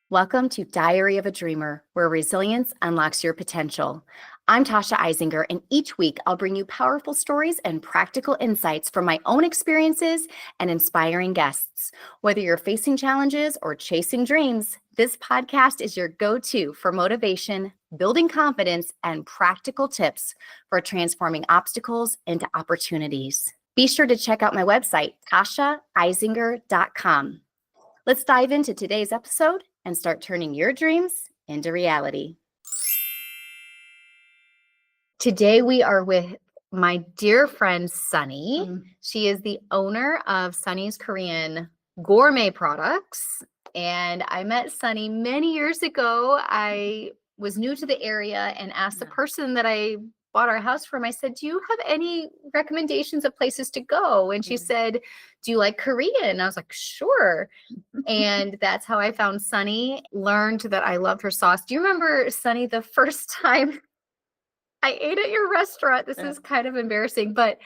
Welcome to Diary of a Dreamer, where resilience unlocks your potential. I'm Tasha Eisinger, and each week I'll bring you powerful stories and practical insights from my own experiences and inspiring guests. Whether you're facing challenges or chasing dreams, this podcast is your go-to for motivation, building confidence, and practical tips for transforming obstacles into opportunities. Be sure to check out my website, tashaeisinger.com. Let's dive into today's episode and start turning your dreams into reality. Today we are with my dear friend Sunny. She is the owner of Sunny's Korean Gourmet products. And I met Sunny many years ago. I was new to the area and asked the person that I bought our house from, I said, do you have any recommendations of places to go? And she said, do you like Korean? And I was like, sure. And that's how I found Sunny, learned that I loved her sauce. Do you remember, Sunny, the first time I ate at your restaurant? This is kind of embarrassing, but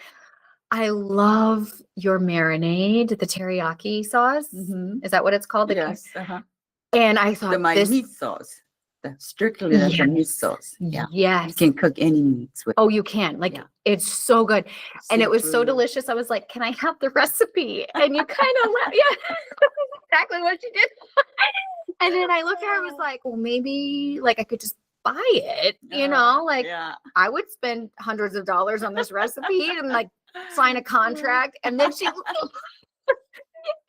I love your marinade, the teriyaki sauce. Is that what it's called? Yes. And I thought My meat sauce. Strictly the meat sauce. Yeah. Yes. You can cook any meats with. Oh, you can. It's so good. And it was so delicious. I was like, can I have the recipe? And you kind of let, exactly what you did. And then I looked at her and was like, well, maybe I could just buy it, I would spend hundreds of dollars on this recipe and sign a contract. And then she, and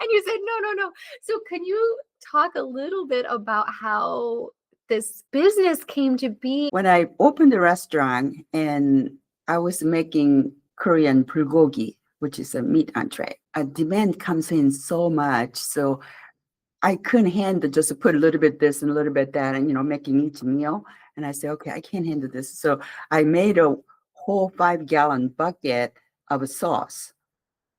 you said, no. So can you talk a little bit about how this business came to be? When I opened the restaurant and I was making Korean bulgogi, which is a meat entree, a demand comes in so much. So I couldn't handle just to put a little bit this and a little bit that and, making each meal. And I said, okay, I can't handle this. So I made a whole 5-gallon bucket of a sauce.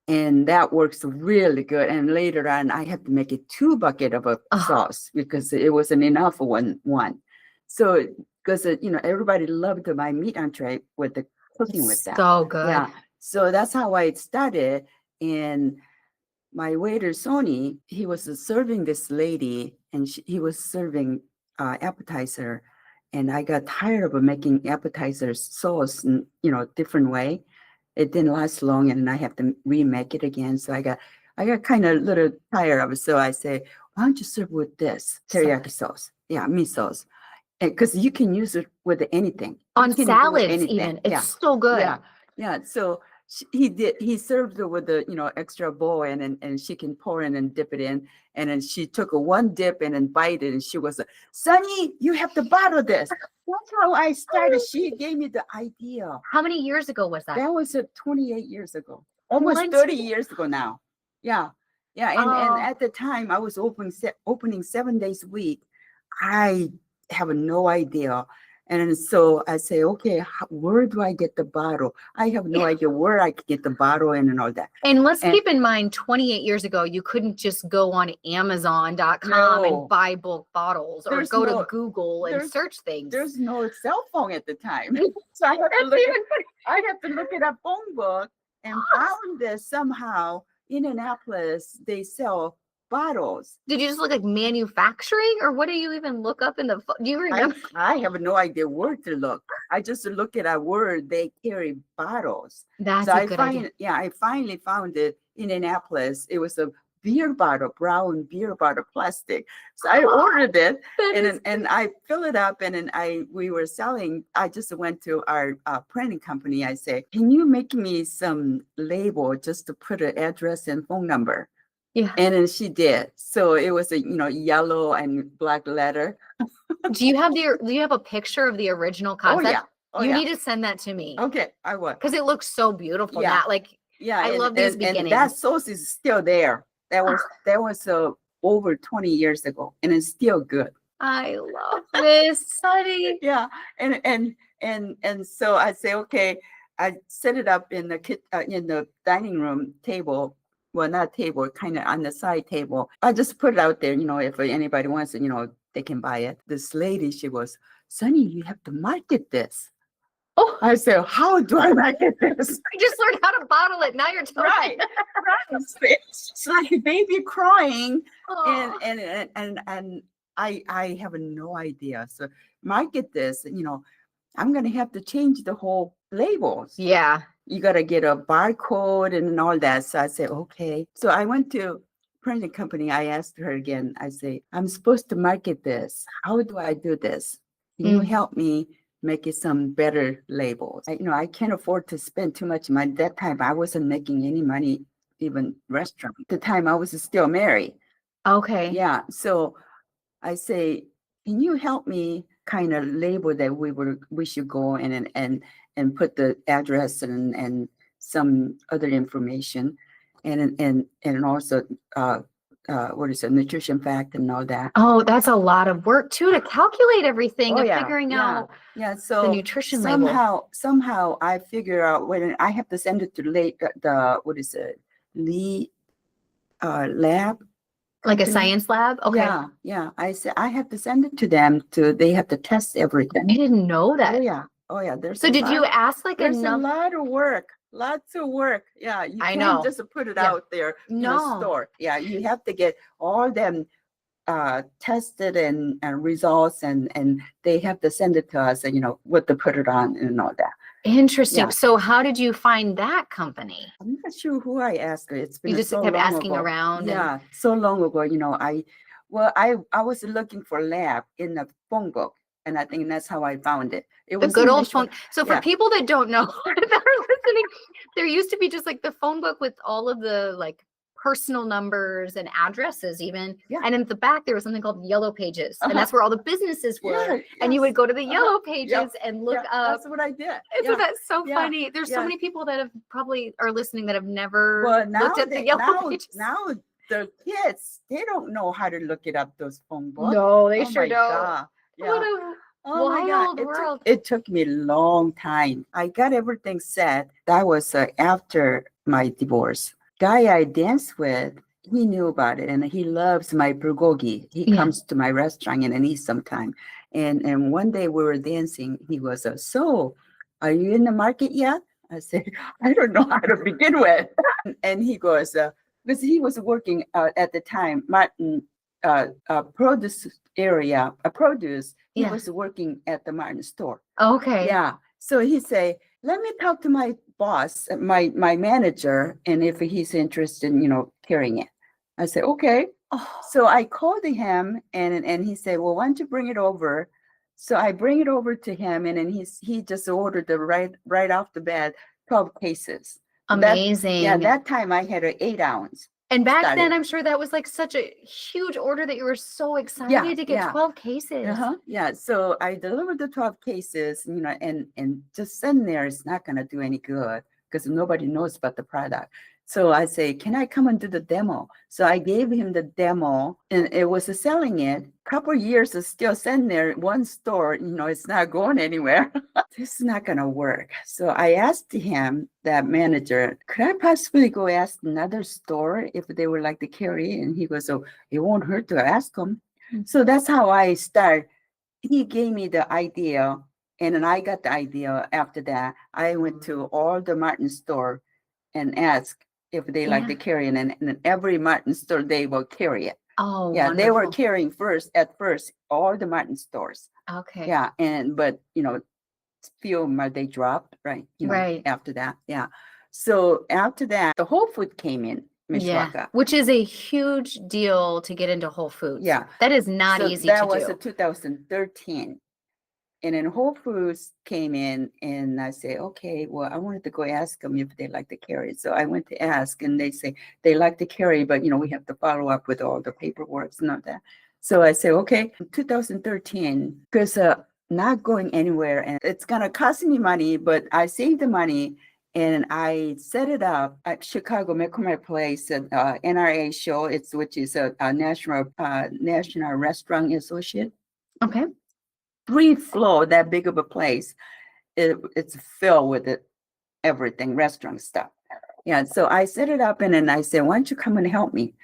And that works really good. And later on, I had to make it 2 buckets of a sauce because it wasn't enough for one. So, because, everybody loved my meat entree with the cooking with that. So good. Yeah. So that's how I started. And my waiter, Sony, he was serving this lady and he was serving appetizer. And I got tired of making appetizer sauce in, different way. It didn't last long, and I have to remake it again. So I got kind of a little tired of it. So I say, why don't you serve with this teriyaki sauce? Yeah, meat sauce, because you can use it with anything. On salads, even. It's so good. Yeah. So he served it with the extra bowl, and she can pour in and dip it in. And then she took a one dip and then bite it, and she was like, Sunny, you have to bottle this. That's how I started. She gave me the idea. How many years ago was that? That was 28 years ago. Almost 30 years ago now. Yeah. And at the time I was opening 7 days a week. I have no idea. And so I say, okay, where do I get the bottle? I have no idea where I could get the bottle and all that. And let's keep in mind, 28 years ago, you couldn't just go on Amazon.com and buy bulk bottles or go to Google and search things. There's no cell phone at the time. So I have to look at a phone book and found this somehow in Indianapolis. They sell bottles. Did you just look like manufacturing, or what do you even look up in the do you remember? I have no idea where to look. I just look at a word they carry bottles. That's a good idea. I finally found it in Indianapolis. It was a beer bottle, brown beer bottle, plastic. So I ordered it and I fill it up, and then we were selling. I just went to our printing company. I say, can you make me some label just to put an address and phone number? Yeah. And then she did. So it was a yellow and black letter. Do you have a picture of the original concept? You need to send that to me. Okay, I will. Because it looks so beautiful. Yeah. I love these beginnings. And that sauce is still there. That was over 20 years ago, and it's still good. I love this, Sunny. Yeah. And so I say, okay, I set it up in the dining room table. Well, not table, kind of on the side table. I just put it out there, if anybody wants it, they can buy it. This lady, she was, Sunny, you have to market this. Oh, I said, how do I market this? I just learned how to bottle it. Now you're telling me. Right. It's like a baby crying, Oh. and I have no idea. So market this, I'm gonna have to change the whole labels. Yeah. You gotta get a barcode and all that. So I said, okay. So I went to printing company. I asked her again. I say, I'm supposed to market this. How do I do this? Can you help me make it some better labels? I can't afford to spend too much money. That time I wasn't making any money, even restaurant. At the time I was still married. Okay. Yeah. So I say, can you help me kind of label that we should go and put the address and some other information and also what is it, nutrition fact and all that. Oh, that's a lot of work too to calculate everything and yeah, figuring yeah, out yeah. the So nutrition label. somehow I figure out when I have to send it to the what is it, Lee lab. Like a company. science lab? Okay. Yeah, yeah. I said I have to send it to them they have to test everything. I didn't know that. Oh yeah. So did you ask like there's a enough? lot of work, lots of work. Yeah, you I can't know. just put it Yeah. out there in No. a store. Yeah, you have to get all them tested and results and they have to send it to us and what to put it on and all that. Interesting. Yeah. So how did you find that company? I'm not sure who I asked. It's been You just so kept long asking ago. around. Yeah, so long ago. I was looking for lab in the phone book, and I think that's how I found it. It The was good in old Michigan. phone. So for Yeah. people that don't know that are listening, there used to be just like the phone book with all of the like personal numbers and addresses even. Yeah. And in the back, there was something called Yellow Pages. And that's where all the businesses were. Yeah, And you would yes. go to the Yellow Pages Yep. and look Yeah, up. that's what I did. Isn't Yeah. that so Yeah. funny? There's so Yeah. many people that have probably are listening that have never Well, now looked at the Yellow Pages. now the kids, they don't know how to look it up, those phone books. No, they Oh sure my don't. God. Yeah. What a Oh my God. wild world. It took me a long time. I got everything set. That was after my divorce. Guy I danced with, he knew about it and he loves my bulgogi. He Yeah. comes to my restaurant and eats sometime. And one day we were dancing. He was, so are you in the market yet? I said, I don't know how to begin with. And he goes, because he was working at the time, Martin produce area, produce. He Yeah. was working at the Martin store. Okay. Yeah. So he say, let me talk to my boss, my manager, and if he's interested in, carrying it. I said, okay. Oh, So I called him and he said, well, why don't you bring it over? So I bring it over to him and then he just ordered the right off the bat, 12 cases. amazing. That time I had an 8-ounce. And back started. then, I'm sure that was like such a huge order that you were so excited to get 12 cases. Yeah. So I delivered the 12 cases, and just sitting there is not going to do any good because nobody knows about the product. So I say, can I come and do the demo? So I gave him the demo and it was selling it. Couple years is still sitting there. One store, it's not going anywhere. This is not going to work. So I asked him, that manager, could I possibly go ask another store if they would like to carry? And he goes, oh, it won't hurt to ask them. So that's how I start. He gave me the idea and then I got the idea after that. I went to all the Martin store and asked if they like to carry it. And every Martin store, they will carry it. Oh, yeah, wonderful. They were carrying at first, all the Martin stores. Okay. Yeah, but few of them they dropped, right? Right. After that, yeah. So after that, the Whole Food came in, Mishwaka. Yeah, which is a huge deal to get into Whole Foods. Yeah. That is not easy to do. That was 2013. And then Whole Foods came in and I say, okay, well, I wanted to go ask them if they like to carry it. So I went to ask and they say they like to carry, but we have to follow up with all the paperwork and all that. So I say, okay, 2013, because not going anywhere and it's going to cost me money, but I saved the money and I set it up at Chicago McCormick Place at NRA show, which is a National Restaurant Associate. Okay. 3 floor, that big of a place. It's filled with everything, restaurant stuff. Yeah, so I set it up and then I said, why don't you come and help me?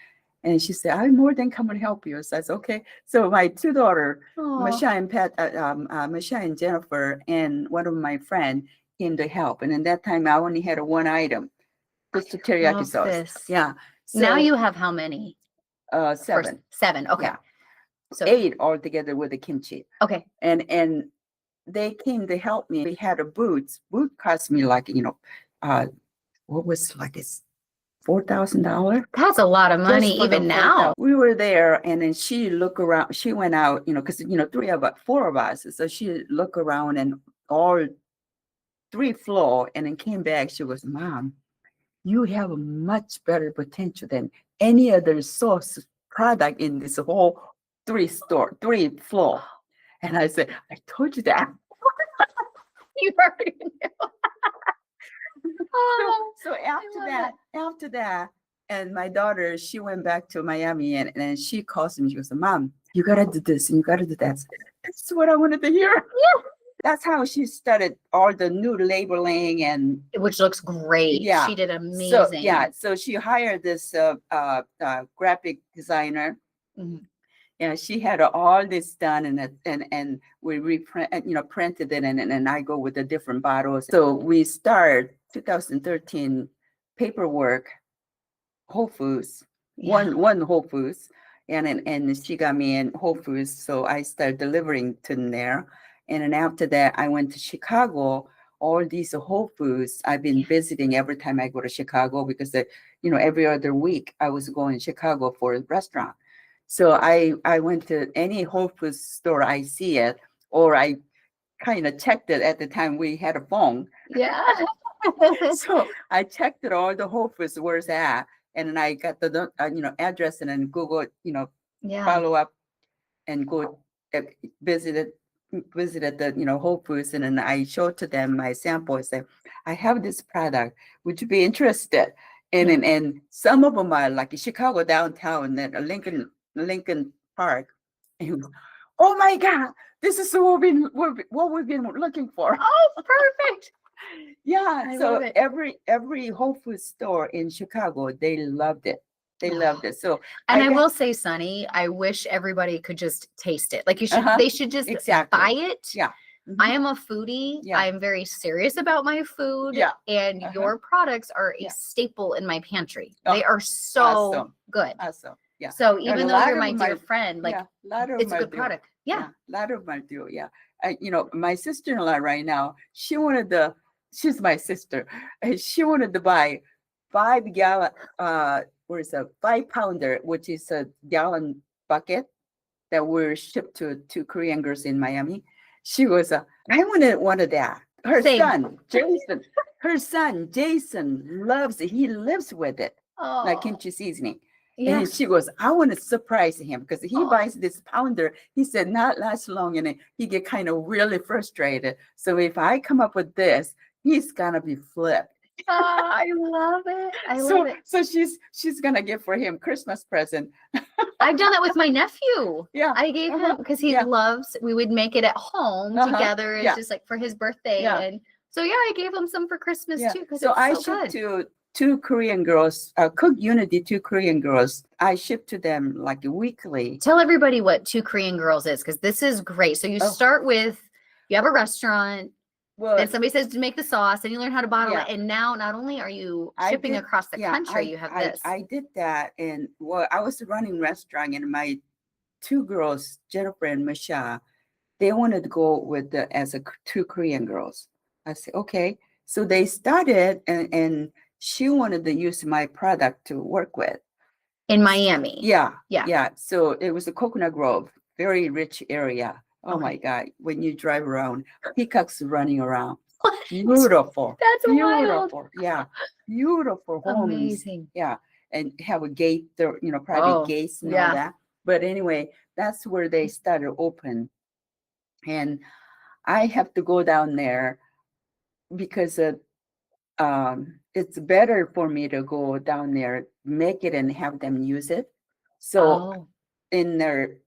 And she said, I'm more than come and help you. So I said, okay. So my 2 daughters, Michelle and Jennifer, and one of my friends came to help. And in that time, I only had 1 item, just the teriyaki sauce. This. Yeah. So, now you have how many? 7. 7. Okay. Yeah. So 8 altogether with the kimchi. okay. And they came to help me. We had a booth. Booth cost me like, what was like it's $4,000. That's a lot of money Just for the even 4,000. now. We were there, and then she looked around. She went out, because 4 of us. So she looked around and all 3 floor, and then came back. She was, Mom, you have a much better potential than any other source product in this whole 3 floor. And I said, I told you that. You already knew. Oh, So after that, and my daughter, she went back to Miami, and then she calls me. She goes, Mom, you gotta do this and you gotta do that. That's what I wanted to hear. Yeah. That's how she started all the new labeling and which looks great. Yeah. She did amazing. So she hired this graphic designer. Mhm. Yeah, she had all this done, and we reprint, printed it, and I go with the different bottles. So we start 2013 paperwork, Whole Foods, Yeah. one Whole Foods, and she got me in Whole Foods, so I started delivering to them there, and then after that I went to Chicago. All these Whole Foods I've been visiting every time I go to Chicago, because every other week I was going to Chicago for a restaurant. So I went to any Whole Foods store I see it, or I kind of checked it at the time we had a phone. Yeah. So I checked it, all the Whole Foods, where's that, and then I got the address, and then Google Yeah. follow up and go visited the Whole Foods, and then I showed to them my sample and said, I have this product, would you be interested? And some of them are like Chicago downtown, and Lincoln Park. And he was, oh my God, this is what we've been looking for. Oh, perfect. Yeah. I So love it. every Whole Foods store in Chicago, they loved it. They loved it. So And I will say, Sunny, I wish everybody could just taste it. Like they should just Exactly. buy it. Yeah. I am a foodie. Yeah. I'm very serious about my food. Yeah. And your products are a Yeah. staple in my pantry. Oh, They are so awesome. good. Awesome. Yeah. So even a though lot you're of my them dear are- friend, like yeah, a lot of it's a them good are due. product. Yeah. A lot of them are due. Yeah. My sister-in-law right now, she's my sister, and she wanted to buy 5-gallon, what is a 5-pounder, which is a gallon bucket that were shipped to 2 Korean girls in Miami. She was, I wanted one of that. Her Same. son, Jason loves it. He lives with it, like Oh, kimchi seasoning. yeah. And she goes, I want to surprise him, because he Oh. buys this pounder. He said not last long, and then he get kind of really frustrated. So if I come up with this, he's gonna be flipped. Oh, I love it. I love it. So she's gonna give for him Christmas present. I've done that with my nephew. Yeah. I gave him because he Yeah. loves, we would make it at home together. It's Yeah. just like for his birthday. Yeah. And so, yeah, I gave him some for Christmas Yeah. too. Because So it's I so shipped good. to 2 Korean girls, Cook Unity, 2 Korean girls. I ship to them like weekly. Tell everybody what Two Korean Girls is, because this is great. So you start with, you have a restaurant, Well, then somebody says to make the sauce, and you learn how to bottle Yeah. it. And now not only are you I shipping did- across the country, you have this. I did that, and I was running restaurant, and my 2 girls, Jennifer and Michelle, they wanted to go with as 2 Korean girls. I said, okay. So they started, and she wanted to use my product to work with. In Miami. Yeah. Yeah. Yeah. So it was a Coconut Grove, very rich area. Oh Okay. my God. When you drive around, peacocks running around. Beautiful. That's wild. Beautiful. Yeah. Beautiful homes. Amazing. Yeah. And have a gate there, private gates and all that. But anyway, that's where they started open. And I have to go down there because it's better for me to go down there, make it, and have them use it. So in their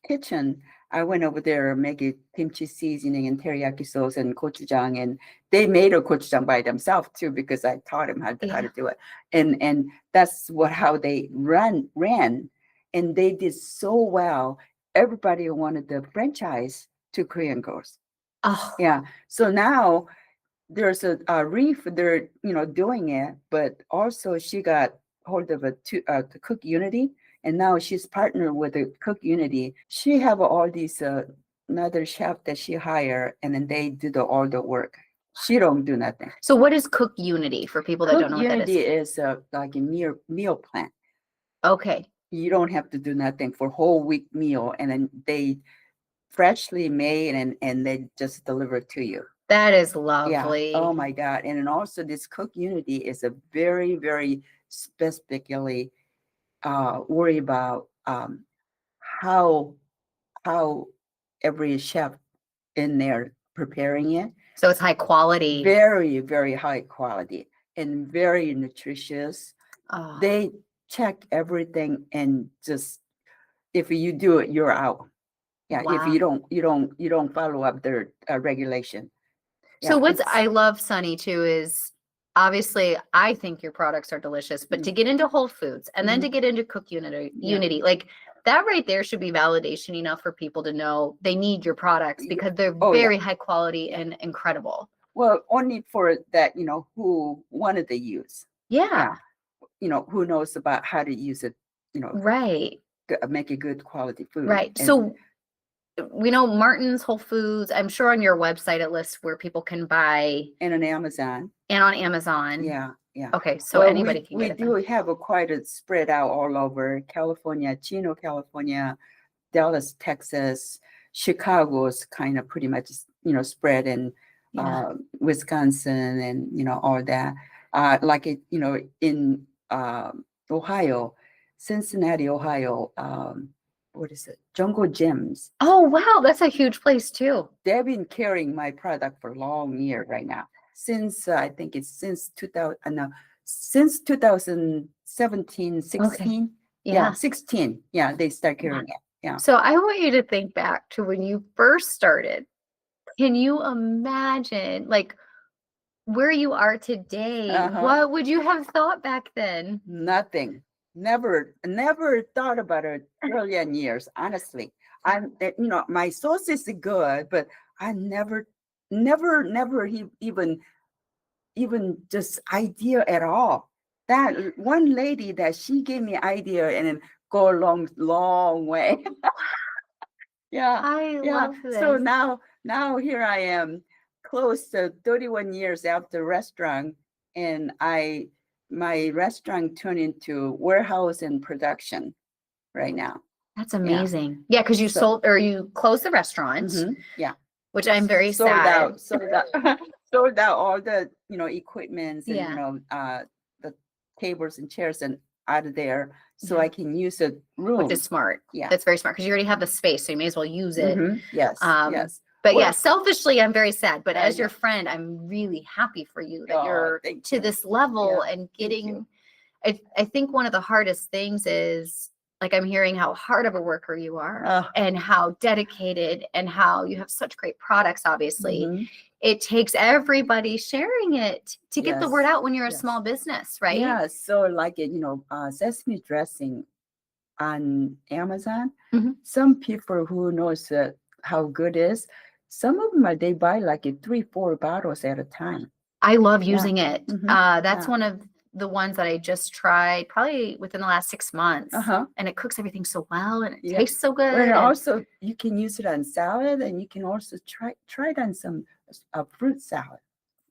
kitchen, I went over there making kimchi seasoning and teriyaki sauce and gochujang, and they made a gochujang by themselves too, because I taught them how to do it. And that's how they ran, and they did so well. Everybody wanted the franchise to Korean girls. Oh. Yeah. So now there's a reef, they're doing it, but also she got hold of the Cook Unity. And now she's partnered with the Cook Unity. She have all these another chef that she hire, and then they do all the work. She don't do nothing. So what is Cook Unity for people that don't know what that Unity is? is like a meal plan. Okay. You don't have to do nothing for whole week meal, and then they freshly made and they just deliver it to you. That is Yeah. lovely. Oh my God. And then also this Cook Unity is a very, very specifically worry about how every chef in there preparing it. So it's high quality. Very, very high quality and very nutritious. Oh, They check everything, and just if you do it, you're out. Yeah. If wow. you don't follow up their regulation. So Yeah, what's it's- I love, Sunny, too, is obviously I think your products are delicious, but to get into Whole Foods and then to get into Cook Unity, like that right there should be validation enough for people to know they need your products because they're very high quality and incredible. Well, only for that, who wanted to use. Yeah. Who knows about how to use it, Right. Make a good quality food. Right. And, So we know Martin's, Whole Foods. I'm sure on your website it lists where people can buy. and on Amazon. And on Amazon. Yeah. Yeah. Okay. So well, anybody can get it. We do have quite a spread out all over California, Chino, California, Dallas, Texas, Chicago's kind of pretty much, spread in Wisconsin and, all that. Like it, in Ohio, Cincinnati, Ohio, what is it? Jungle Gyms. Oh, wow. That's a huge place too. They've been carrying my product for a long year right now. Since I think it's since 2017, 16. Okay. Yeah, 16. Yeah, they start carrying it. Yeah. So I want you to think back to when you first started. Can you imagine like where you are today? What would you have thought back then? Nothing. Never thought about it earlier in years, honestly. My sauce is good, but I never even just idea at all. That one lady that she gave me idea and then go a long way. Yeah. I love this. So now here I am, close to 31 years after restaurant, and my restaurant turned into warehouse and production right now. That's amazing. Yeah, because you sold or you closed the restaurant. Yeah. Which I'm very sad. Sold out all the equipments and the tables and chairs and out of there, so I can use the room. Which is smart. Yeah, that's very smart because you already have the space, so you may as well use it. Yes, yes. But yeah, selfishly, I'm very sad. But as your friend, I'm really happy for you that you're to this level and getting. I think one of the hardest things is like I'm hearing how hard of a worker you are and how dedicated and how you have such great products. Obviously, it takes everybody sharing it to get the word out when you're a small business, right? Yeah. So like sesame dressing on Amazon. Some people who knows how good it is. Some of them they buy like 3-4 bottles at a time. I love using it. That's one of the ones that I just tried probably within the last 6 months. And it cooks everything so well and it tastes so good. And also you can use it on salad, and you can also try it on some fruit salad.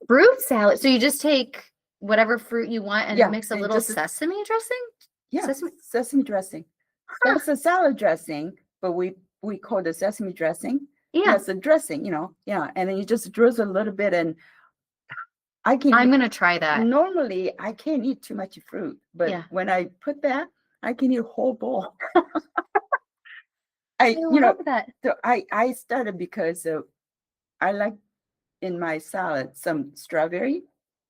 Fruit salad. So you just take whatever fruit you want and mix a little sesame dressing? Yeah, sesame dressing. That's a salad dressing, but we call it sesame dressing. Yeah, it's a dressing, and then you just drizzle a little bit, and I'm gonna try that. Normally, I can't eat too much fruit, but when I put that, I can eat a whole bowl. I love that. So I started because I like in my salad some strawberry.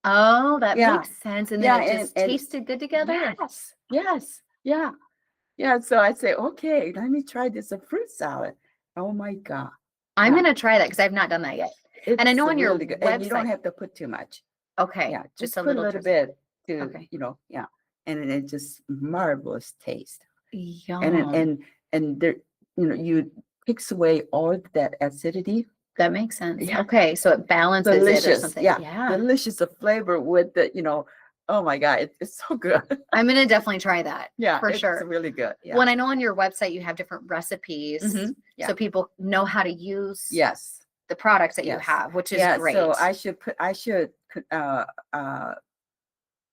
Oh, that makes sense. And then it just tasted good together. Yes. Yeah. So I say, okay, let me try this fruit salad. Oh my God. I'm gonna try that because I've not done that yet. And I know on your website, and you don't have to put too much. Okay. Yeah, just a little bit to, and it just marvelous taste. Yum. And there, you takes away all that acidity. That makes sense. Yeah. Okay, so it balances it or something. Yeah, delicious flavor with the Oh my God, it's so good. I'm gonna definitely try that. Yeah, for it's sure. really good. Yeah. When I know on your website you have different recipes, Yeah. so people know how to use Yes. the products that you Yes. have, which is Yeah. great. So I should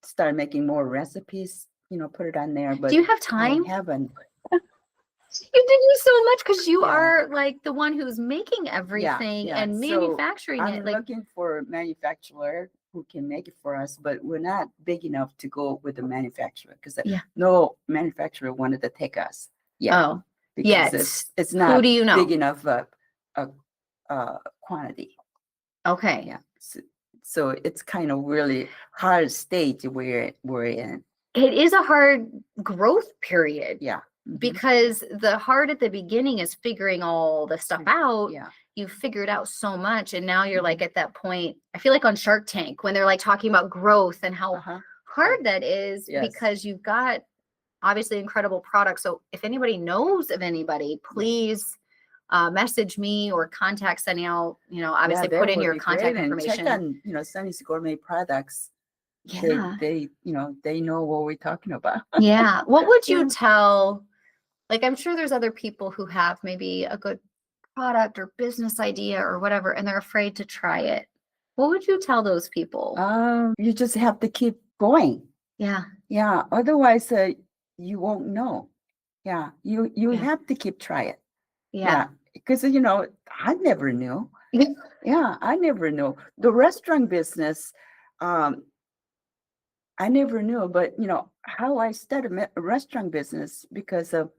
start making more recipes. Put it on there. But Do you have I time? haven't. You do so much because you Yeah. are like the one who's making everything Yeah. and So manufacturing I'm it. Like, looking for a manufacturer who can make it for us, but we're not big enough to go with the manufacturer because Yeah. no manufacturer wanted to take us yet. oh, Because yet. it's Who not do you know? big enough quantity. Okay. Yeah. So it's kind of really hard stage we're in. It is a hard growth period. Yeah. Because the hard at the beginning is figuring all the stuff out. Yeah. You figured out so much, and now you're like at that point. I feel like on Shark Tank when they're like talking about growth and how hard that is, Yes. because you've got obviously incredible products. So if anybody knows of anybody, please message me or contact Sunny. I'll, obviously that put in would your be contact great. And information. check on, Sunny's Gourmet products. Yeah. They know what we're talking about. Yeah. What would you Yeah. tell? Like, I'm sure there's other people who have maybe a good product or business idea or whatever, and they're afraid to try it. What would you tell those people? You just have to keep going. Yeah. Yeah. Otherwise, you won't know. Yeah. You have to keep trying. Yeah. Because I never knew. Yeah, I never knew the restaurant business. I never knew, but how I started a restaurant business because of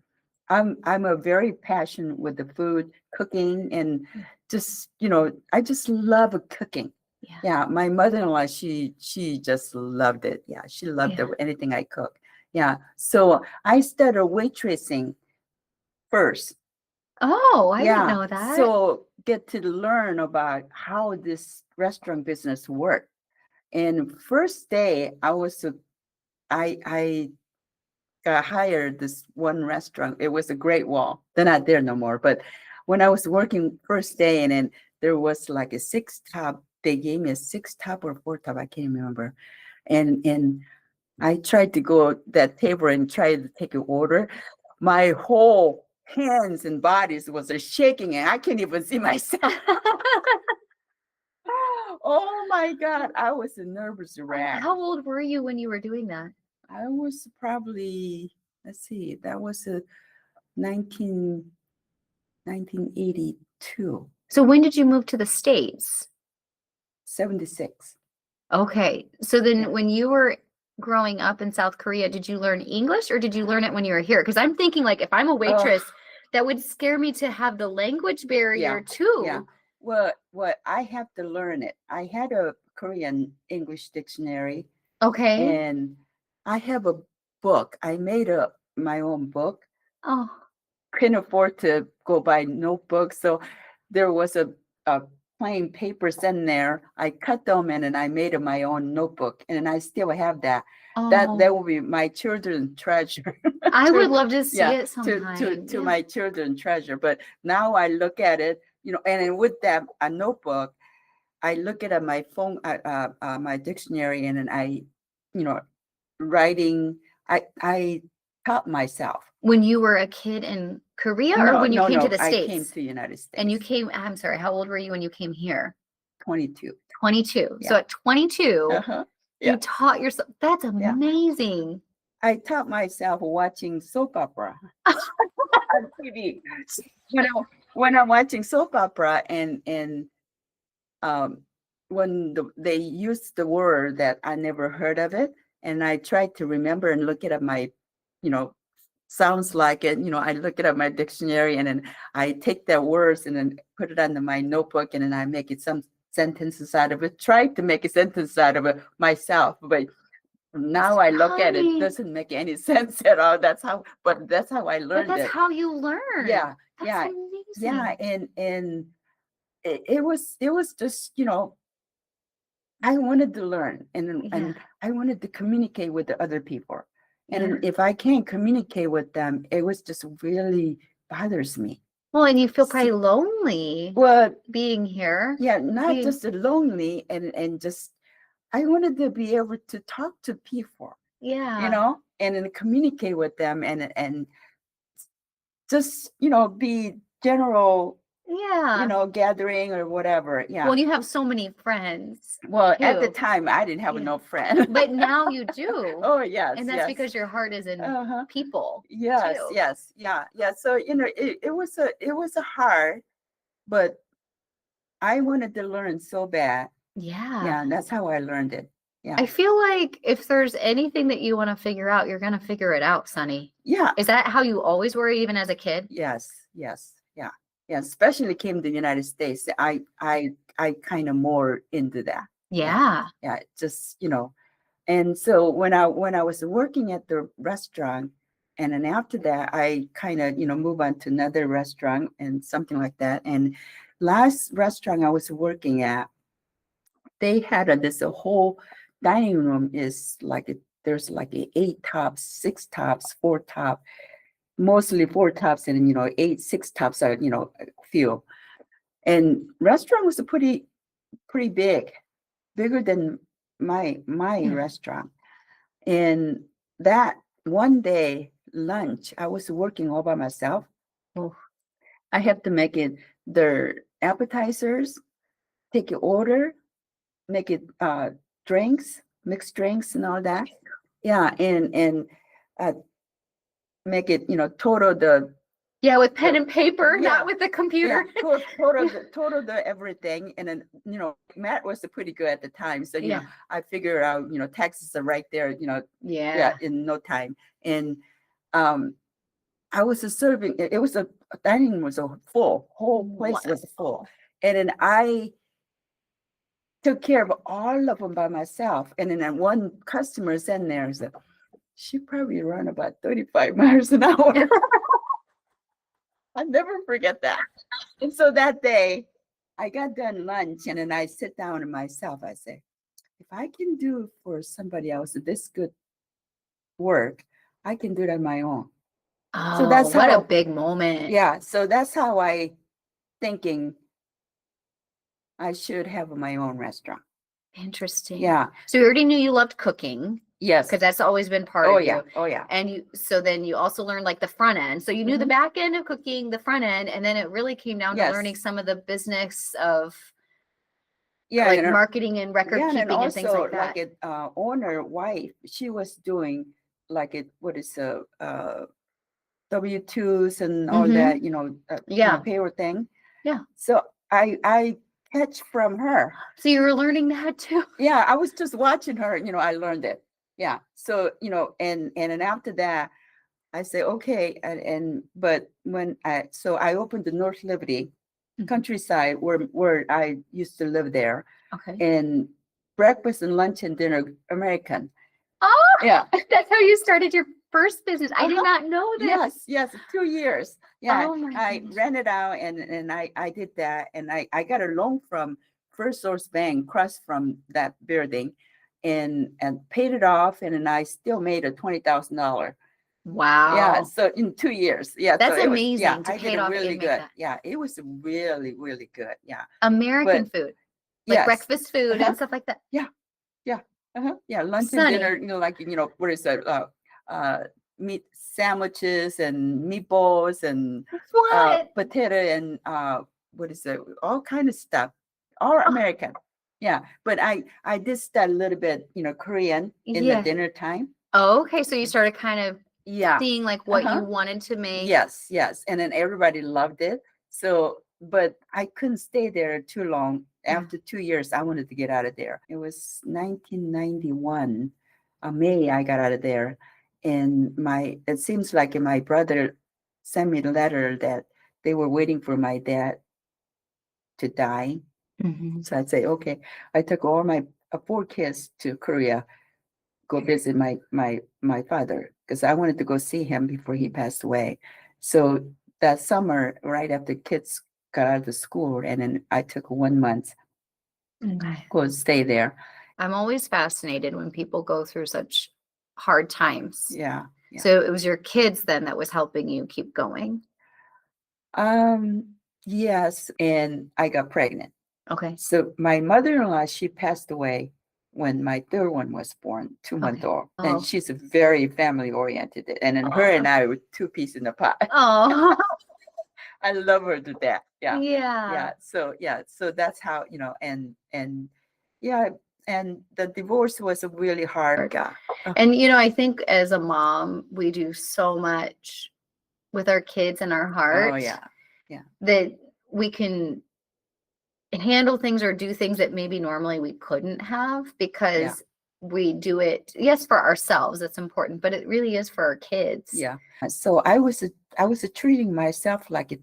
I'm a very passionate with the food, cooking, and just I just love cooking. Yeah, my mother-in-law, she just loved it. Yeah, she loved anything I cook. Yeah, so I started waitressing first. Oh, I didn't know that. So get to learn about how this restaurant business worked. And first day I got hired this one restaurant. It was a Great Wall. They're not there no more. But when I was working first day, and then there was like a 6-top. They gave me a 6-top or 4-top. I can't remember. And I tried to go that table and try to take an order. My whole hands and bodies was shaking, and I can't even see myself. Oh my God, I was a nervous wreck. How old were you when you were doing that? I was probably, let's see, that was 1982. So when did you move to the States? 76. Okay. So then when you were growing up in South Korea, did you learn English or did you learn it when you were here? Because I'm thinking like if I'm a waitress, that would scare me to have the language barrier too. Yeah. Well, I have to learn it. I had a Korean English dictionary. Okay. And I have a book. I made my own book. Oh. Couldn't afford to go buy notebooks. So there was a plain papers in there. I cut them and I made my own notebook. And I still have that. Oh. That will be my children's treasure. I would love to see it sometime. To my children's treasure. But now I look at it, and then with that a notebook, I look at my phone, my dictionary, and then I, writing. I taught myself. When you were a kid in Korea, or when you came to the States? I came to the United States. And you came. I'm sorry. How old were you when you came here? 22. 22. Yeah. So at 22, you taught yourself. That's amazing. I taught myself watching soap opera on TV. When I'm watching soap opera and when they used the word that I never heard of it, and I tried to remember and look it up my, sounds like it, I look it up my dictionary, and then I take that words and then put it under my notebook, and then I make it some sentences out of it, try to make a sentence out of it myself, but now I look at it, it doesn't make any sense at all. That's how I learned it. That's how you learn. Yeah. That's amazing. Yeah. And it was just, I wanted to learn and I wanted to communicate with the other people. And if I can't communicate with them, it was just really bothers me. Well, and you feel probably lonely being here. Yeah, not just lonely and just I wanted to be able to talk to people, Yeah. and then communicate with them and just, be general, Yeah. gathering or whatever. Yeah. Well, you have so many friends Well, at the too. time, I didn't have Yeah. no friend. But now you do. Oh, yes, And that's yes. because your heart is in Uh-huh. people Yes, too. yes, yeah, yeah. So, it was a hard, but I wanted to learn so bad. Yeah. Yeah, and that's how I learned it. Yeah. I feel like if there's anything that you want to figure out, you're going to figure it out, Sunny. Yeah. Is that how you always were, even as a kid? Yes, yes, yeah. Yeah, especially came to the United States. I kind of more into that. Yeah. Yeah, just, and so when I was working at the restaurant, and then after that, I kind of, move on to another restaurant and something like that. And last restaurant I was working at, they had a whole dining room is like there's like 8 tops, 6 tops, 4 top, mostly 4 tops, and six tops are few. And restaurant was a pretty big, bigger than my Yeah. restaurant. And that one day lunch, I was working all by myself. Oh. I have to make it their appetizers, take your order, make it drinks, mixed drinks and all that. Yeah, and uh, make it total the Yeah, with pen and paper, yeah, not with the computer. total the everything. And then Matt was pretty good at the time, so Yeah. I figured out taxes are right there, Yeah. in no time. And I was serving. It was a dining room was a whole place was full, and then I took care of all of them by myself. And then one customer's in there and said, she probably run about 35 miles an hour. I'll never forget that. And so that day, I got done lunch, and then I sit down to myself. I say, if I can do for somebody else this good work, I can do it on my own. Oh, So that's what how, a big moment. yeah. So that's how I thinking I should have my own restaurant. Interesting. Yeah. So you already knew you loved cooking. Yes. Because that's always been part Oh of yeah. you. Oh yeah. And so then you also learned like the front end. So you knew the back end of cooking, the front end, and then it really came down to learning some of the business of like marketing and record keeping and things like that. Like owner wife, she was doing like what is W-2s and all that, payroll thing. Yeah. So I catch from her. So you were learning that too? Yeah, I was just watching her, I learned it. Yeah. So, and then after that, I say, okay. But when I opened the North Liberty countryside where I used to live there. Okay. And breakfast and lunch and dinner, American. Oh, yeah. That's how you started your first business. I did not know this. Yes, 2 years. Yeah, oh my I goodness. rented out and I did that, and I got a loan from First Source Bank across from that building, and paid it off, and then I still made a $20,000. Wow. Yeah, so in 2 years. Yeah, that's so amazing. To I pay did it off really and good. make that. Yeah, it was really, really good. Yeah. American food. Like breakfast food and stuff like that. Yeah. Yeah, lunch Sunny. and dinner, what is it? Meat sandwiches and meatballs and potato and what is it? All kind of stuff. All American. Yeah, but I did start a little bit, Korean in the dinner time. Oh, okay. So you started kind of seeing like what you wanted to make. Yes. And then everybody loved it. So, but I couldn't stay there too long. After 2 years, I wanted to get out of there. It was 1991, May I got out of there. And it seems like my brother sent me a letter that they were waiting for my dad to die. So I'd say, okay. I took all my 4 kids to Korea, go visit my father, because I wanted to go see him before he passed away. So that summer, right after kids got out of the school, and then I took 1 month go stay there. I'm always fascinated when people go through such hard times. Yeah. So it was your kids then that was helping you keep going? Yes, and I got pregnant. Okay. So my mother-in-law, she passed away when my third one was born, 2 month Okay. old. Oh. And she's very family oriented. And then her and I were two peas in a pot. Oh, I love her to death. Yeah. yeah. So that's how, and yeah, and the divorce was really hard. And I think as a mom, we do so much with our kids in our heart. Oh yeah. That we can handle things or do things that maybe normally we couldn't have because we do it, yes, for ourselves. It's important, but it really is for our kids. Yeah. So I was treating myself like it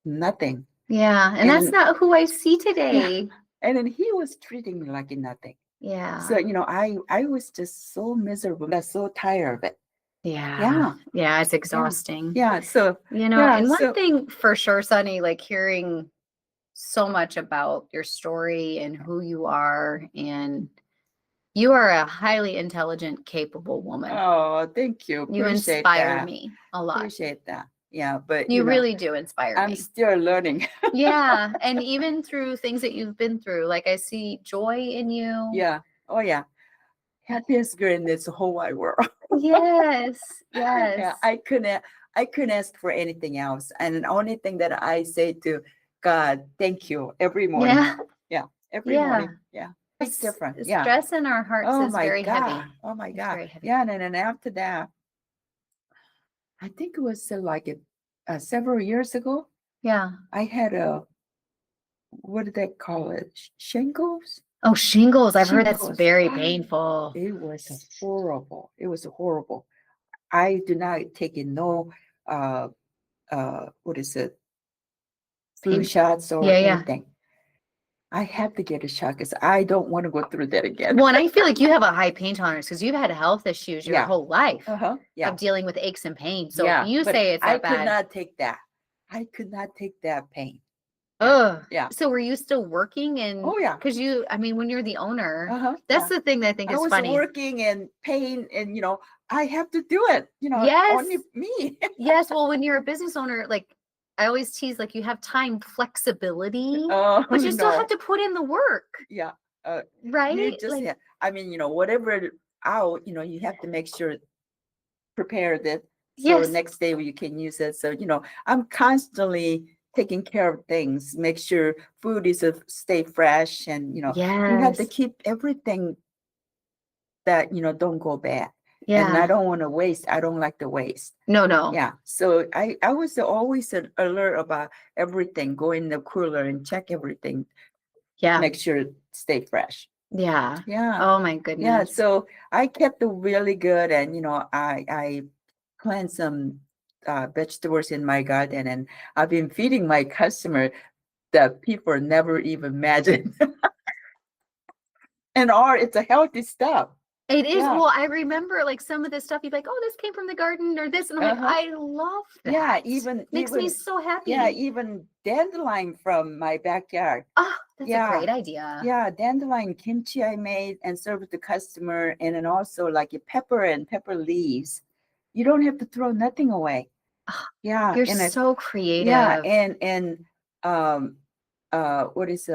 nothing. Yeah. And that's not who I see today. Yeah. And then he was treating me like nothing. Yeah. So, I was just so miserable. I'm so tired of it. Yeah. Yeah. It's exhausting. Yeah. So, and one thing for sure, Sunny, like hearing so much about your story and who you are, and you are a highly intelligent, capable woman. Oh, thank you. You inspire me a lot. Appreciate that. Yeah, but you really do inspire me. I'm still learning. Yeah, and even through things that you've been through, like I see joy in you. Yeah. Oh yeah. Happiest girl in this whole wide world. Yes. Yeah, I couldn't ask for anything else. And the only thing that I say to God, thank you every morning. Yeah. Every morning. Yeah. It's different. Yeah. Stress in our hearts is very heavy. Oh my God. Very heavy. Yeah. And then after that, I think it was several years ago. Yeah. I had what did they call it? Shingles? Oh, shingles. I've heard that's very painful. It was horrible. It was horrible. I do not take in no, what is it? Flu shots or anything. I have to get a shot because I don't want to go through that again. Well, and I feel like you have a high pain tolerance because you've had health issues your whole life of dealing with aches and pains. So if you say it's that bad. I could not take that. I could not take that pain. Oh, yeah. So were you still working? And because when you're the owner, that's the thing that I think is funny. I was working in pain, and I have to do it. Yes. Only me. Yes. Well, when you're a business owner, like I always tease, like you have time flexibility, but you still have to put in the work. Yeah. Right. You just whatever out, you have to make sure prepare that so next day you can use it. So I'm constantly taking care of things, make sure food is stay fresh, and you have to keep everything that don't go bad. Yeah. And I don't want to waste. I don't like to waste. No. Yeah. So I was always alert about everything. Go in the cooler and check everything. Yeah. Make sure it stay fresh. Yeah. Yeah. Oh my goodness. Yeah. So I kept it really good, and I plant some vegetables in my garden, and I've been feeding my customer that people never even imagined. And it's a healthy stuff. It is. Yeah. Well, I remember like some of this stuff, you'd be like, oh, this came from the garden or this. And I'm like, I love that. Yeah, makes me so happy. Yeah, even dandelion from my backyard. Oh, that's a great idea. Yeah, dandelion kimchi I made and served the customer. And then also like a pepper and pepper leaves. You don't have to throw nothing away. Oh, yeah. You're so creative. Yeah, and what is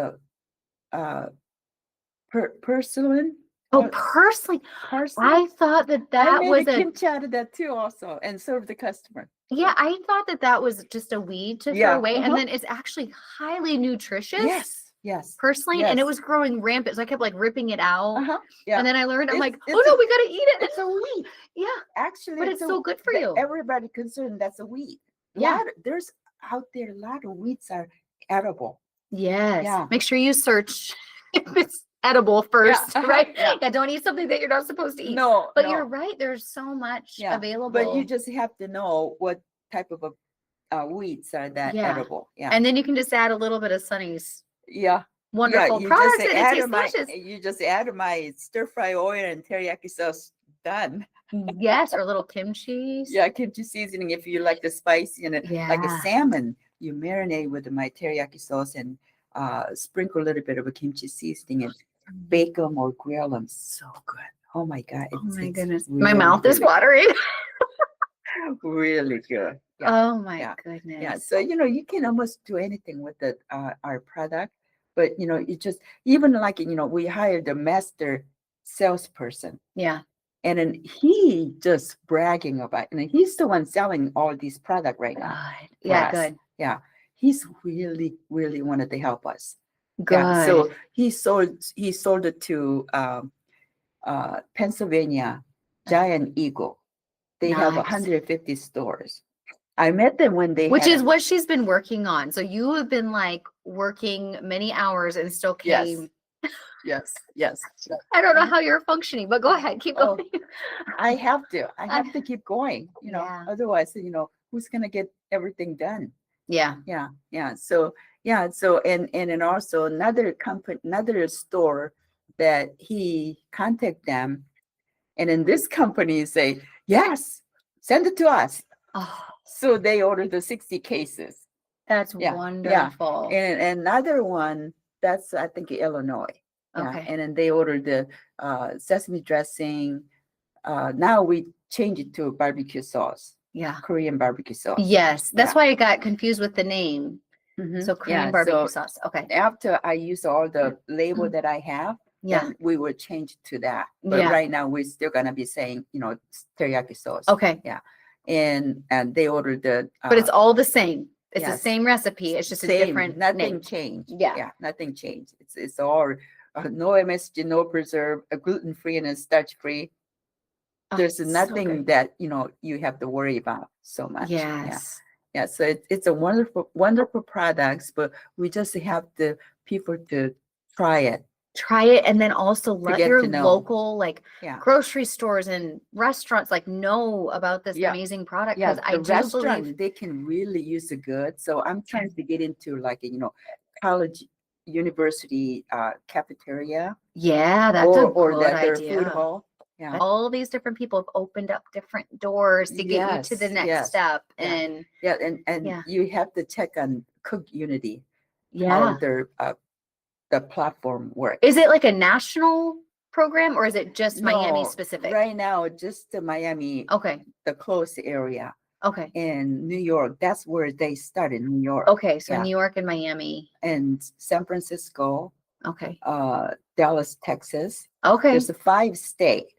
purslane? Oh, purslane. I thought that was a kimchi out of that too, also, and serve the customer. Yeah, I thought that was just a weed to throw away, and then it's actually highly nutritious. Yes. Purslane, and it was growing rampant, so I kept like ripping it out. Yeah. And then I learned, I'm like, oh no, we gotta eat it. It's a weed. Yeah. Actually, but it's so good for you. Everybody concerned that's a weed. There's out there a lot of weeds are edible. Yes. Yeah. Make sure you search if it's edible first, right? Yeah, don't eat something that you're not supposed to eat. No, but you're right. There's so much available. But you just have to know what type of weeds are that edible. Yeah, and then you can just add a little bit of Sunny's. Yeah, wonderful products, and it tastes delicious. You just add my stir fry oil and teriyaki sauce. Done. Yes, or a little kimchi. Yeah, kimchi seasoning if you like the spicy and like a salmon. You marinate with my teriyaki sauce and sprinkle a little bit of a kimchi seasoning and bake them or grill them. So good. Oh my God. Oh my goodness. Really, my mouth is watering. Really good. Yeah. Oh my goodness. Yeah. So, you can almost do anything with our product, but, you just, even like, we hired a master salesperson. Yeah. And then he just bragging about, and he's the one selling all these products right now. Good. for Yeah, us. good. Yeah. He's really, really wanted to help us. Good. Yeah. So he sold it to Pennsylvania Giant Eagle. They have Nice. 150 stores. I met them when they Which had is what she's been working on. So you have been like working many hours and still Yes. came. yes. I don't know how you're functioning, but go ahead, keep Oh, going. I have to keep going, Yeah. otherwise, who's going to get everything done? Yeah. Yeah. So and then also another company, another store that he contact them, and then this company say, yes, send it to us. Oh, So they ordered the 60 cases. that's Yeah. wonderful. And another one, that's I think Illinois. Yeah. Okay. And then they ordered the sesame dressing. Now we change it to barbecue sauce, Yeah. Korean barbecue sauce. Yes. That's Yeah. why I got confused with the name. Mhm. So Korean barbecue sauce. Okay. After I use all the label that I have, Yeah. then we will change to that. But Yeah. right now we're still gonna be saying, teriyaki sauce. Okay. Yeah. And they ordered the But it's all the same. It's the yes. same recipe. It's just a same, different nothing name. changed. Yeah. Nothing changed. It's all no MSG, no preserve, gluten free and starch free. Oh, There's so nothing good. that you have to worry about so much. Yes. Yeah. So it's a wonderful products, but we just have the people to try it. Try it, and then also let get your to know. local Yeah. grocery stores and restaurants know about this Yeah. amazing product, Yeah, because I the do restaurant, believe they can really use the good. So I'm trying to get into college, university cafeteria that's a or good their food idea. hall. Yeah. All these different people have opened up different doors to get you to the Yes, next yes. step. Yeah. And Yeah, and Yeah. you have to check on Cook Unity, yeah, how their the platform works. is it like a national program, or is it just Miami No, specific? right now, just the Miami, Okay. the close area. Okay. In New York, that's where they started, New York. Okay. So Yeah. New York and Miami. And San Francisco, Okay. Dallas, Texas. Okay. There's a 5-state.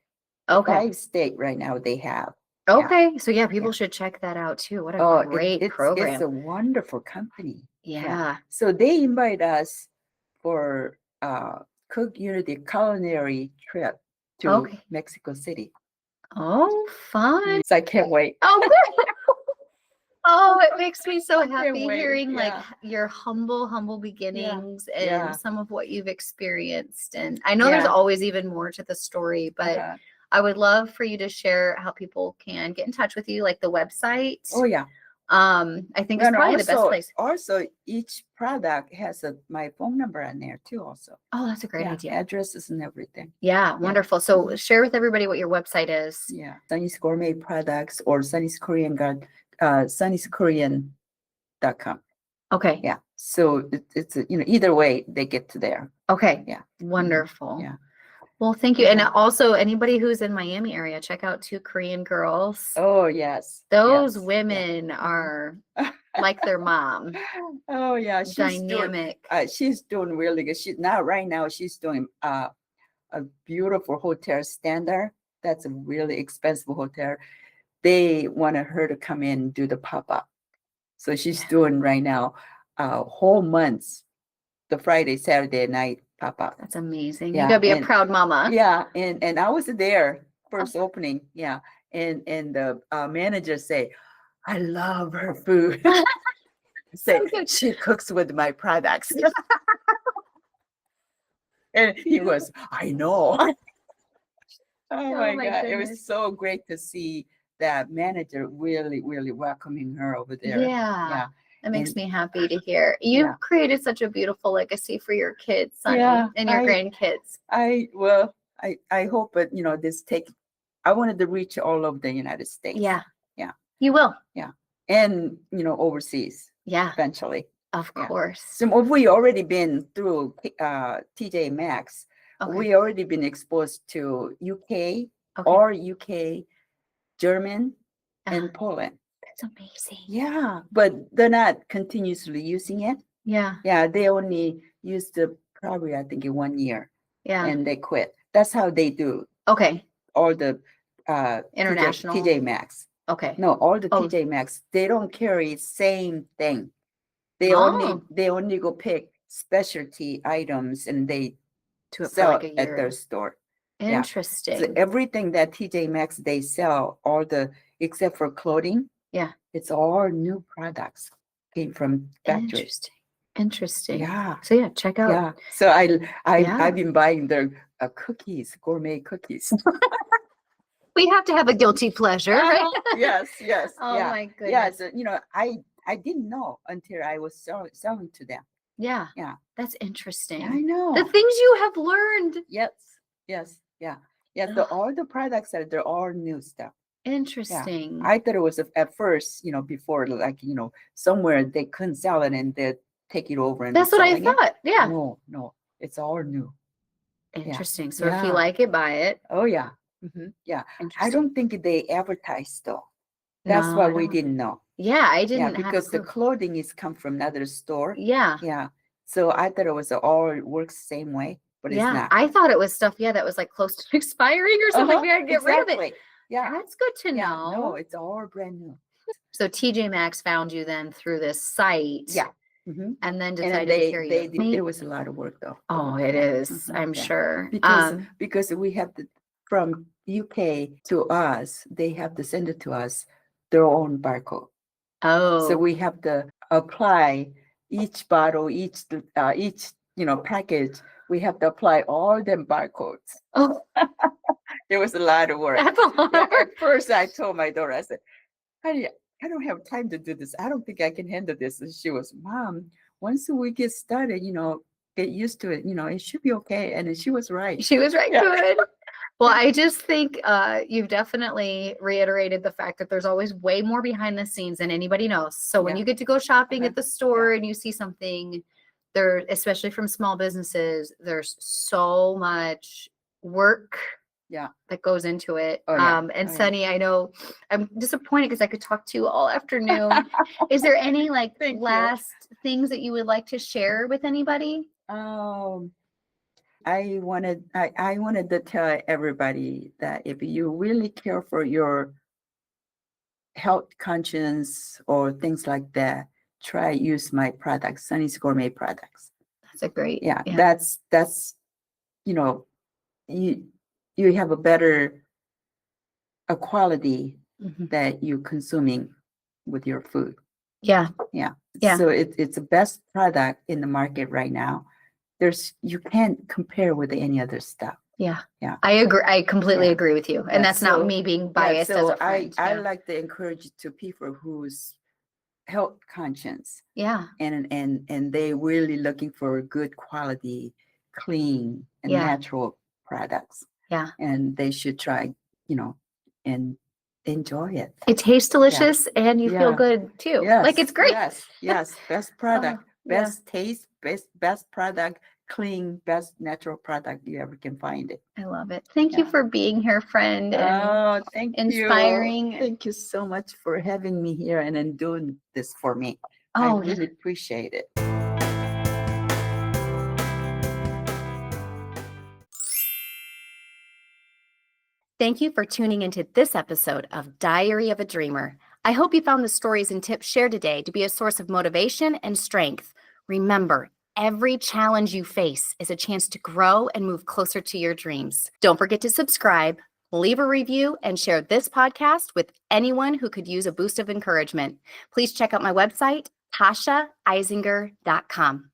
Okay. 5-state right now they have. Okay. So yeah, people Yeah. should check that out too. What a great program. It's a wonderful company. Yeah. So they invite us for Cook Unity culinary trip to Okay. Mexico City. Oh, fun. So I can't wait. Oh, good. Oh, it makes me so can't happy wait. hearing Yeah. your humble beginnings and Yeah. some of what you've experienced. And I know there's Yeah. always even more to the story, but Uh-huh. I would love for you to share how people can get in touch with you, like the website. Oh yeah. I think it's And probably the best place. Also, each product has my phone number on there too. Also, Oh, that's a great idea. addresses and everything. Yeah, wonderful. So Mhm. share with everybody what your website is. Yeah, Sunny's Gourmet Products or Sunny's Korean Sunny's Korean.com. Okay. Yeah. So it's either way they get to there. Okay. Yeah. Wonderful. Yeah. Well, thank you. And also anybody who's in Miami area, check out Two Korean Girls. Oh yes. Those yes, women are like their mom. Oh yeah, Dynamic. She's doing really good. Right now she's doing a beautiful hotel standard. That's a really expensive hotel. They wanted her to come in and do the pop-up. So she's doing right now whole months, the Friday, Saturday night pop-up. That's amazing. Yeah, You gotta be a and- proud mama. Yeah, and I was there first opening. Yeah, and the manager say, I love her food. Say she cooks with my products. And he goes, I know. Oh my God. It goodness. was so great to see that manager really, really welcoming her over there. Yeah. That makes And- me happy to hear. You've Yeah. created such a beautiful legacy for your kids, Sonny, Yeah, and your grandkids. I hope it, I wanted to reach all over the United States. Yeah. Yeah. You will. And, overseas Yeah. eventually. Of Yeah. course. So we already been through TJ Maxx. Okay. We already been exposed to UK Okay. German, Uh-huh. and Poland. That's amazing. Yeah, but they're not continuously using it. Yeah. Yeah, they only used it probably I think in 1 year, Yeah. and they quit. That's how they do Okay. all the International. TJ Maxx. Okay. No, all the Oh. TJ Maxx, they don't carry same thing. They Oh. only go pick specialty items and they To it for sell like a it at their year. store. Interesting. So everything that TJ Maxx they sell, except for clothing, Yeah. it's all new products came from factory. Interesting. Yeah. So yeah, check out. Yeah. So Yeah. I've been buying their cookies, gourmet cookies. We have to have a guilty pleasure, right? Yes, yes. Oh Yeah. my goodness. Yeah. So, I didn't know until I was selling to them. Yeah. Yeah. That's interesting. I know. The things you have learned. Yes. Yes. Yeah. Yeah. So all the products they're all new stuff. Interesting. I thought it was at first, before, like, somewhere they couldn't sell it and they'd take it over and That's what I selling it. thought. Yeah. No, it's all new. Interesting. So if you like it, buy it. Oh, yeah. Yeah. I don't think they advertise though. That's No, why I we don't. didn't know. Yeah, I didn't Yeah, have a because the clue. clothing is come from another store. Yeah. Yeah. So I thought it was all works the same way, but it's Yeah. not. I thought it was stuff, that was like close to expiring or something. We had to get rid of it. Exactly. Yeah. That's good to Yeah. know. No, it's all brand new. So TJ Maxx found you then through this site. Yeah. And then And decided then to carry you. it was a lot of work though. Oh, it is. I'm Yeah. sure. Because we have from UK to us, they have to send it to us their own barcode. Oh. So we have to apply each bottle, each package. We have to apply all them barcodes. Oh. It was a lot of work. That's a lot. Yeah, at first, I told my daughter, I said, "Honey, I don't have time to do this. I don't think I can handle this." And she was, "Mom, once we get started, get used to it. It should be okay." And she was right. She was right. Yeah. Good. Well, I just think you've definitely reiterated the fact that there's always way more behind the scenes than anybody knows. So when you get to go shopping at the store and you see something there, especially from small businesses, there's so much work that goes into it. And Sunny, I know I'm disappointed because I could talk to you all afternoon. Is there any last things that you would like to share with anybody? I wanted to tell everybody that if you really care for your health conscience or things like that, try use my products, Sunny's Gourmet products. That's a great. Yeah. That's you have a better quality that you're consuming with your food. Yeah. So it's the best product in the market right now. You can't compare with any other stuff. Yeah. I agree. I completely agree with you. And that's not me being biased as a friend. I like to encourage to people who's health conscious. Yeah. And they really looking for good quality, clean and natural products. Yeah. And they should try, and enjoy it. It tastes delicious and you feel good too. Yes. It's great. Yes. Best product, best taste, best product, clean, best natural product you ever can find it. I love it. Thank you for being here, friend. Oh, thank you. Inspiring. Thank you so much for having me here and then doing this for me. I really appreciate it. Thank you for tuning into this episode of Diary of a Dreamer. I hope you found the stories and tips shared today to be a source of motivation and strength. Remember, every challenge you face is a chance to grow and move closer to your dreams. Don't forget to subscribe, leave a review, and share this podcast with anyone who could use a boost of encouragement. Please check out my website, TashaEisinger.com.